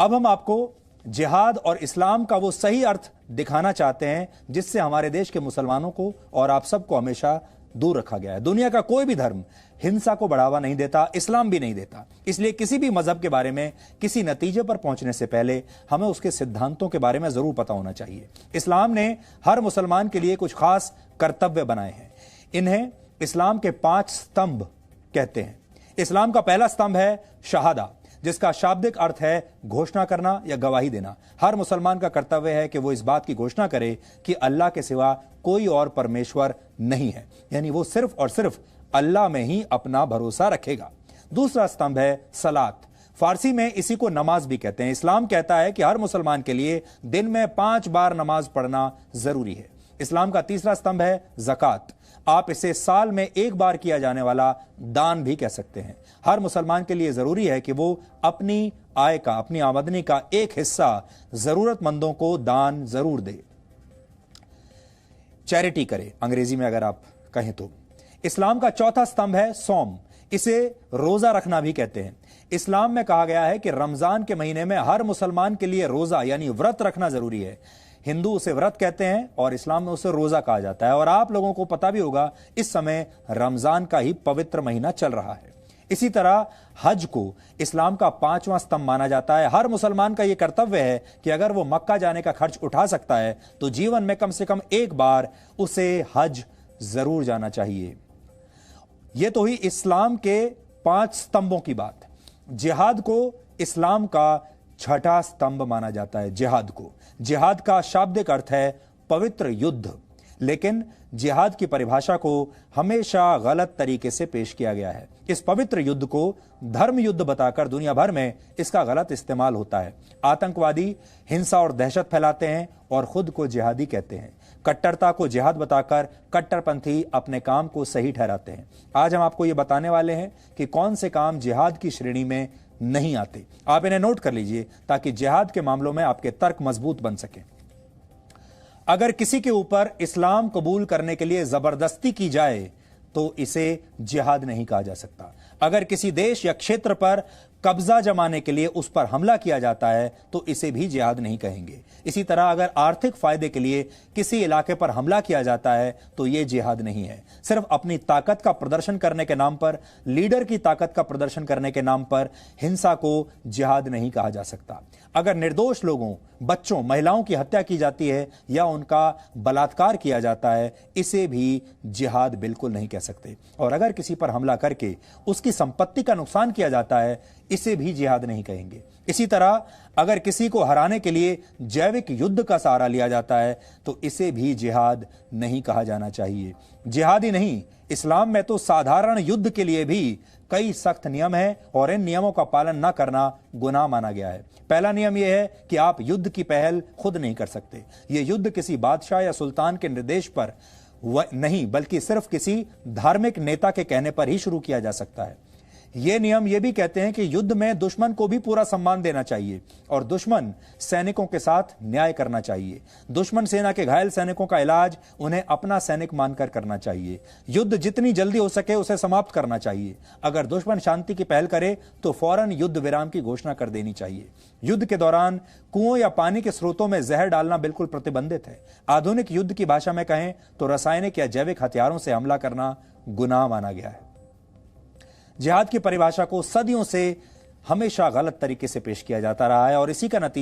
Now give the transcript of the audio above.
अब हम आपको जिहाद और इस्लाम का वो सही अर्थ दिखाना चाहते हैं जिससे हमारे देश के मुसलमानों को और आप सबको हमेशा दूर रखा गया है। दुनिया का कोई भी धर्म हिंसा को बढ़ावा नहीं देता, इस्लाम भी नहीं देता। इसलिए किसी भी मजहब के बारे में किसी नतीजे पर पहुंचने से पहले हमें उसके सिद्धांतों के बारे में जरूर पता होना चाहिए। इस्लाम ने हर मुसलमान के लिए कुछ खास कर्तव्य बनाए हैं। इन्हें इस्लाम के 5 स्तंभ कहते हैं। इस्लाम का पहला स्तंभ है शहादा, जिसका शाब्दिक अर्थ है घोषणा करना या गवाही देना। हर मुसलमान का कर्तव्य है कि वो इस बात की घोषणा करे कि अल्लाह के सिवा कोई और परमेश्वर नहीं है, यानी वो सिर्फ और सिर्फ अल्लाह में ही अपना भरोसा रखेगा। दूसरा स्तंभ है सलात, फारसी में इसी को नमाज भी कहते हैं। इस्लाम कहता है कि हर मुसलमान के लिए दिन में 5 बार नमाज पढ़ना जरूरी है। इस्लाम का तीसरा स्तंभ है ज़कात, आप इसे साल में 1 बार किया जाने वाला दान भी कह सकते हैं। हर मुसलमान के लिए जरूरी है कि वो अपनी आय का, अपनी आमदनी का एक हिस्सा जरूरतमंदों को दान जरूर दे, चैरिटी करे अंग्रेजी में अगर आप कहें तो। इस्लाम का चौथा स्तंभ है सौम, इसे रोजा रखना भी कहते हैं। इस्लाम में कहा गया है कि रमजान के महीने में हर मुसलमान के लिए रोजा यानी व्रत रखना जरूरी है। हिंदू उसे व्रत कहते हैं और इस्लाम में उसे रोजा कहा जाता है। और आप लोगों को पता भी होगा इस समय रमजान का ही पवित्र महीना चल रहा है। इसी तरह हज को इस्लाम का 5वां स्तंभ माना जाता है। हर मुसलमान का यह कर्तव्य है कि अगर वो मक्का जाने का खर्च उठा सकता है तो जीवन में कम से कम 1 बार उसे हज जरूर जाना चाहिए। यह तो ही इस्लाम के 5 स्तंभों की बात। जिहाद को इस्लाम का 6ठा स्तंभ माना जाता है। जिहाद का शाब्दिक अर्थ है पवित्र युद्ध, लेकिन जिहाद की परिभाषा को हमेशा गलत तरीके से पेश किया गया है। इस पवित्र युद्ध को धर्म युद्ध बताकर दुनिया भर में इसका गलत इस्तेमाल होता है। आतंकवादी हिंसा और दहशत फैलाते हैं और खुद को जिहादी कहते हैं। कट्टरता को जिहाद बताकर कट्टरपंथी अपने काम को सही ठहराते हैं। आज हम आपको यह बताने वाले हैं कि कौन से काम जिहाद की श्रेणी में नहीं आते। आप इन्हें नोट कर लीजिए ताकि जिहाद के मामलों में आपके तर्क मजबूत बन सके। अगर किसी के ऊपर इस्लाम कबूल करने के लिए जबरदस्ती की जाए तो इसे जिहाद नहीं कहा जा सकता। अगर किसी देश या क्षेत्र पर कब्जा जमाने के लिए उस पर हमला किया जाता है तो इसे भी जिहाद नहीं कहेंगे। इसी तरह अगर आर्थिक फायदे के लिए किसी इलाके पर हमला किया जाता है तो यह जिहाद नहीं है। सिर्फ अपनी ताकत का प्रदर्शन करने के नाम पर, लीडर की ताकत का प्रदर्शन करने के नाम पर हिंसा को जिहाद नहीं कहा जा सकता। अगर निर्दोष लोगों, बच्चों, महिलाओं की हत्या की जाती है या उनका बलात्कार किया जाता है, इसे भी जिहाद बिल्कुल नहीं कह सकते। और अगर किसी पर हमला करके उसकी संपत्ति का नुकसान किया जाता है, इसे भी जिहाद नहीं कहेंगे। इसी तरह अगर किसी को हराने के लिए जैविक युद्ध का सहारा लिया जाता है तो इसे भी जिहाद नहीं कहा जाना चाहिए। जिहाद ही नहीं, इस्लाम में तो साधारण युद्ध के लिए भी कई सख्त नियम हैं और इन नियमों का पालन न करना गुनाह माना गया है। पहला नियम यह है कि आप युद्ध की पहल खुद नहीं कर सकते। यह युद्ध किसी बादशाह या सुल्तान के निर्देश पर नहीं, बल्कि सिर्फ किसी धार्मिक नेता के कहने पर ही शुरू किया जा सकता है। ये नियम यह भी कहते हैं कि युद्ध में दुश्मन को भी पूरा सम्मान देना चाहिए और दुश्मन सैनिकों के साथ न्याय करना चाहिए। दुश्मन सेना के घायल सैनिकों का इलाज उन्हें अपना सैनिक मानकर करना चाहिए। युद्ध जितनी जल्दी हो सके उसे समाप्त करना चाहिए। अगर दुश्मन शांति की पहल करे तो फौरन युद्ध विराम की घोषणा कर देनी चाहिए। युद्ध के दौरान कुओं या पानी के स्रोतों में जहर डालना बिल्कुल प्रतिबंधित है। आधुनिक युद्ध की भाषा में कहें तो रासायनिक या जैविक हथियारों से हमला करना गुनाह माना गया है। जिहाद की परिभाषा को सदियों से हमेशा गलत तरीके से पेश किया जाता रहा है और इसी का नतीजा